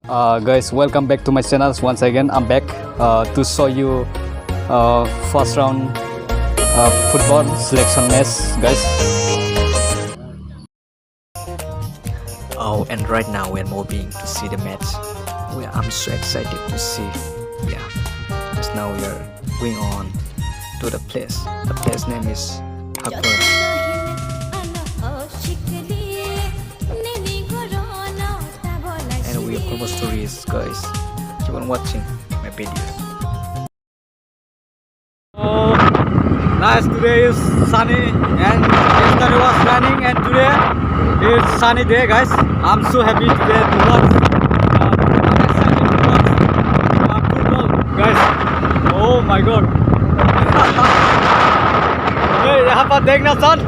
Guys, welcome back to my channel once again. I'm back to show you first round football selection match, guys. Oh, and right now we're moving to see the match. I'm so excited to see. Yeah, because now we are going on to the place. The place name is Hakor. And we are almost tourists, guys. Keep on watching my video. Oh, nice. Today is sunny and yesterday was raining and today it's sunny day, guys. I'm so happy today to watch. I'm excited to watch football, guys. Oh my God. Hey, यहाँ पर देखना son.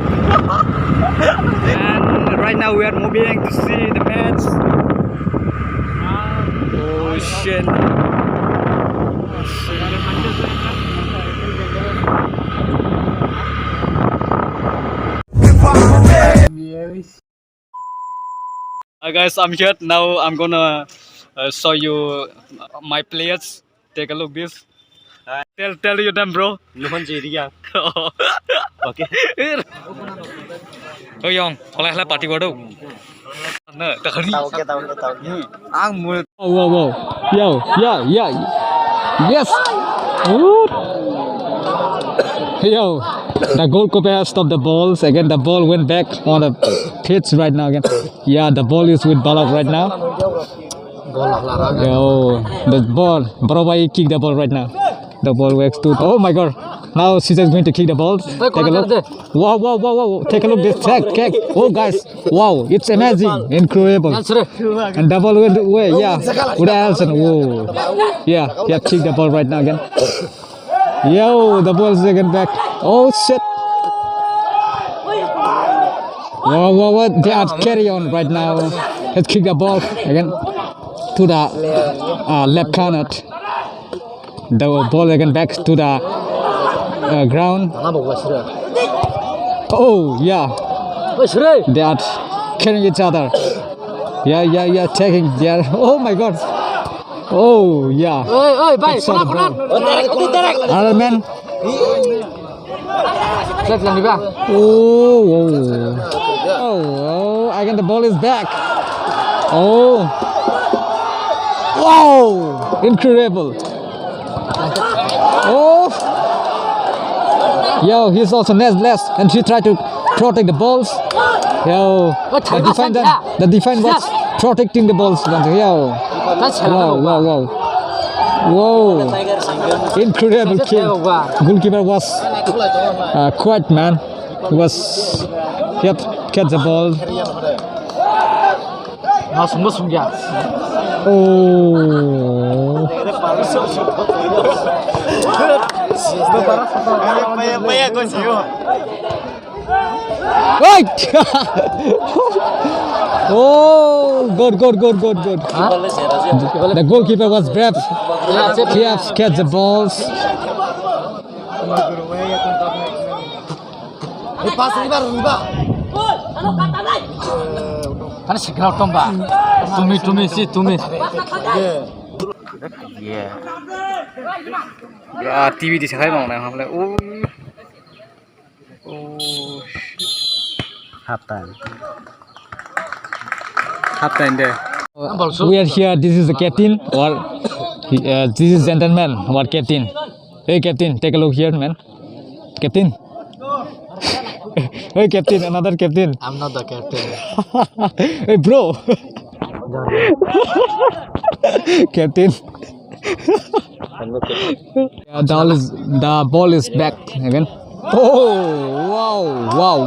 And right now we are moving to see the match. Oh shit. Hi guys, I'm here now. I'm gonna show you my players. Take a look this. Tell you them, bro. Nuhanjoy Reang. Okay. Oh young, oleh lah party baru. Nah, tak hari. Tahu. Ang mul. Wow. Yo. Yes. Ooh. Yo, the goalkeeper stopped the balls again. The ball went back on the pitch right now again. Yeah, the ball is with Balak right now. Yo, the ball. Barobai kick the ball right now. The ball works too. Oh my God! Now Sejesh is going to kick the ball. Take a look. Wow! Take a look. This kick. Oh guys, wow! It's amazing, incredible. And the ball went away. Yeah, with Alson. Whoa. Yeah, kick the ball right now again. Yo, the ball's again back. Oh shit! Wow! They are carry on right now. Let's kick the ball again to the left corner. The ball again back to the ground. Oh yeah, they are killing each other. Yeah, taking there. Oh my God. Oh yeah. Other man. Oh, again the ball is back. Oh, wow, incredible. Oh, yo, he's also less, and he tried to protect the balls. Yo, the defense was protecting the balls. Yo, wow, incredible kill. Goalkeeper was quiet, man. He was catch the ball. Oh. Right. Oh, good. The goalkeeper was brave. He has catch the balls. Yeah, TV di sana mau nang hamle. Oh. Half time there. We are here. This is the captain or this is gentleman or captain. Hey captain, take a look here, man. Captain. Hey captain, another captain. I'm not the captain. Hey bro. Captain. The ball is back again. Oh wow!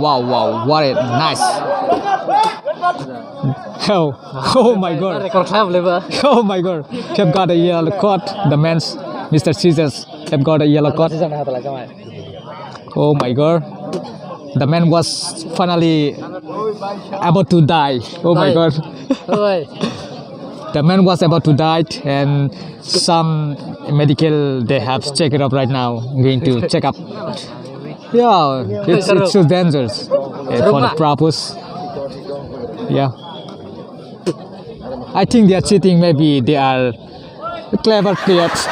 What a nice! Oh my God! Oh my God! Have got a yellow card. The men's Mr. Sejesh have got a yellow card. Oh my God! The man was finally about to die. Oh my God! The man was about to die, and some medical they have checked it up right now. Going to check up. Yeah, it's so dangerous for the purpose. Yeah. I think they are cheating. Maybe they are clever players.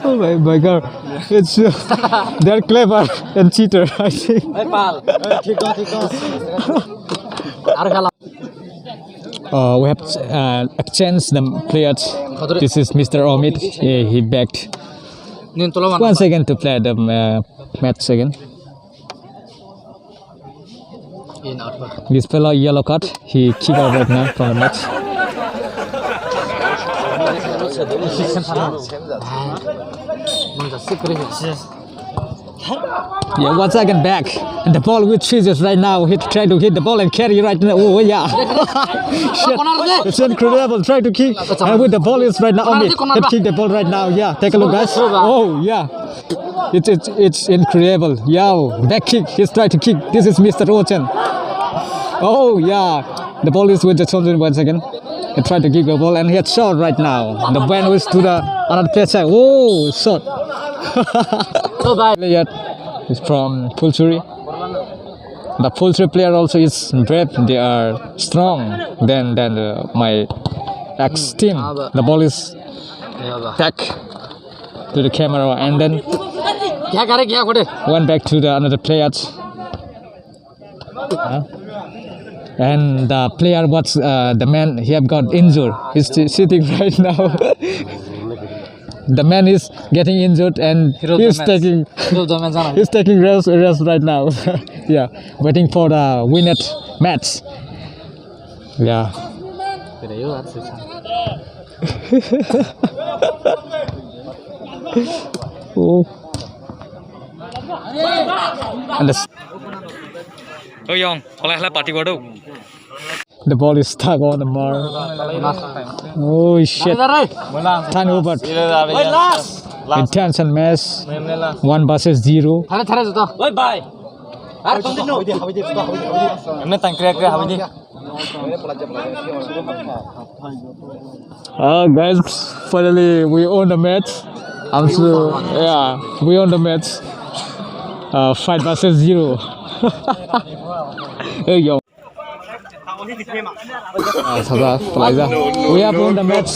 Oh my God! It's they're clever and cheater. I think. We have exchanged the players. This is Mr. Amit. He backed once again to play the match again. This fellow yellow card. He kicked out right now from the match. Yeah, once again back, and the ball with Sejesh right now. He tried to hit the ball and carry right now. Oh yeah, shit. It's incredible. Try to kick, and with the ball is right now. Amit, he kick the ball right now. Yeah, take a look, guys. Oh yeah, it's incredible. Yeah, back kick. He's trying to kick. This is Mr. Ochen. Oh yeah, the ball is with the children once again. He tried to kick the ball and he had shot right now. The ball is to the another player side. Oh, shot. Player is from Pulsuri. The Pulsuri player also is brave. They are strong than my ex team. The ball is back to the camera and then went back to the another players. And the player what's the man he have got injured. He's sitting right now. The man is getting injured and he's taking rest right now. Yeah, waiting for the winner match. Yeah. Oh. And the ball is stuck on the mark. Oh shit. Time over. Intense and mess. 1 versus 0. Guys, finally we won the match. Yeah, we won the match. 5 versus 0. Hey yo. We have won the match.